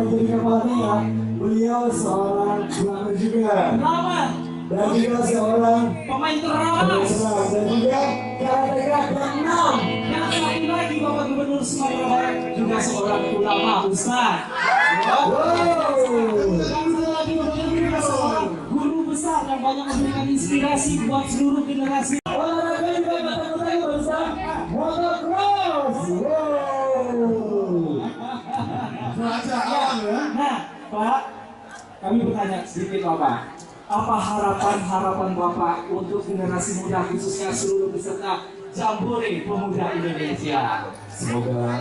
menjadi kepalanya, beliau seorang drummer juga. Dan juga seorang pemain terawas. Dan juga karateka Gangnam. Yang satu lagi Bapak Gubernur Sumatera Barat juga seorang ulama Ustaz. Seorang guru besar yang banyak memberikan inspirasi buat seluruh generasi. Olahraga juga kata-kata Ustaz. Motocross. Nah, Pak, kami bertanya sedikit Bapak. Apa harapan Bapak untuk generasi muda khususnya seluruh peserta Jambore Pemuda Indonesia? Semoga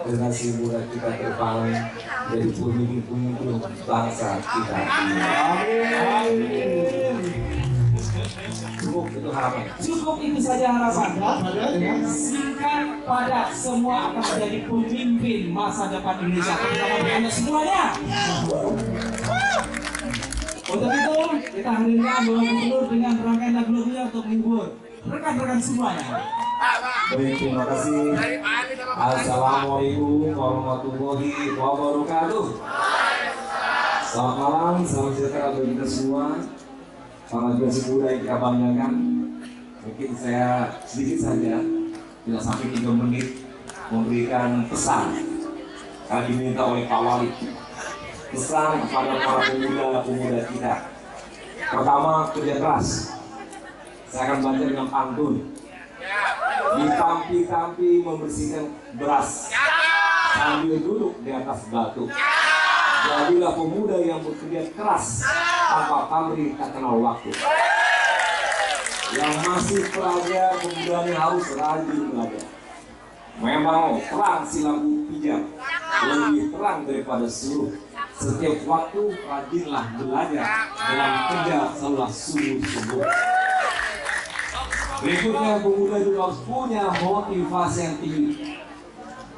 generasi muda kita ke depan jadi pemimpin bangsa kita. Amin. Cukup itu harapan. Cukup itu saja harapan. Singkat padat, semua akan menjadi pemimpin masa depan Indonesia. Terutama Anda semuanya. Untuk itu kita hadirkan Bapak Gubernur dengan rangkaian lagu-lagunya untuk menghibur rekan-rekan semuanya. Baik, terima kasih. Assalamualaikum warahmatullahi wabarakatuh. Selamat malam, salam sejahtera bagi kita semua. Para generasi muda yang kita banggakan. Mungkin saya sedikit saja, tidak sampai 3 menit, memberikan pesan. Kali diminta oleh Pak Wali. Pesan kepada para pemuda kita. Pertama, kerja keras. Saya akan baca dengan pantun. Ditampi-tampi membersihkan beras sambil duduk di atas batu. Jadilah pemuda yang bekerja keras tanpa pamrih tak kenal waktu. Yang masih pelajar pemudanya harus rajin belajar. Memang terang silaku pijak lebih terang daripada seluruh. Setiap waktu rajinlah belajar, dalam kerja selalu sungguh-sungguh. Berikutnya, pemuda juga harus punya motivasi yang tinggi.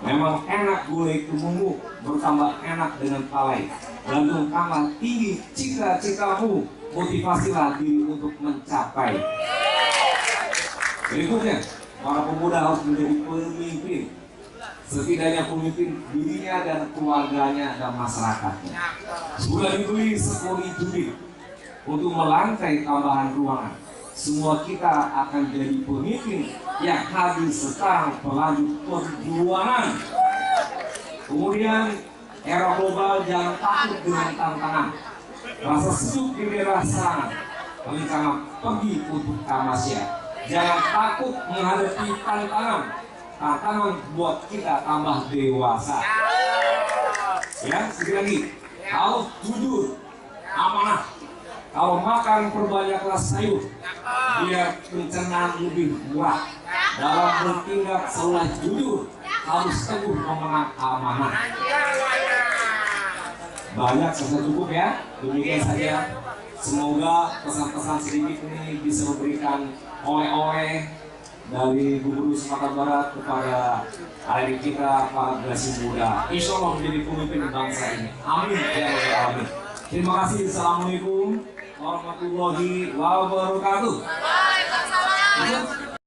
Memang enak gulai kemumu, bertambah enak dengan palai. Gantung tambah tinggi cita-citamu, motivasilah diri untuk mencapai. Berikutnya, para pemuda harus menjadi pemimpin. Setidaknya pemimpin dirinya dan keluarganya dan masyarakatnya. Sudah dibeli sekoli judi untuk melantai tambahan ruangan. Semua kita akan jadi pemimpin yang hadir sekarang pelanjut perjuangan. Kemudian era global, jangan takut dengan tantangan. Rasa sejuk di daerah sana, rencana pergi untuk tamasya. Jangan takut menghadapi tantangan. Tantangan buat kita tambah dewasa. Ya, sekali lagi harus jujur, amanah. Kalau makan perbanyaklah sayur, biar pencernaan lebih murah. Dalam bertindak selalu jujur, harus teguh memegang amanah. Banyak sudah cukup ya. Demikian saja. Semoga pesan-pesan sedikit ini bisa memberikan oleh-oleh dari Gubernur Sumatera Barat kepada adik kita para generasi muda. Insya Allah menjadi pemimpin bangsa ini. Amin ya rabbal alamin. Terima kasih. Assalamualaikum warahmatullahi wabarakatuh.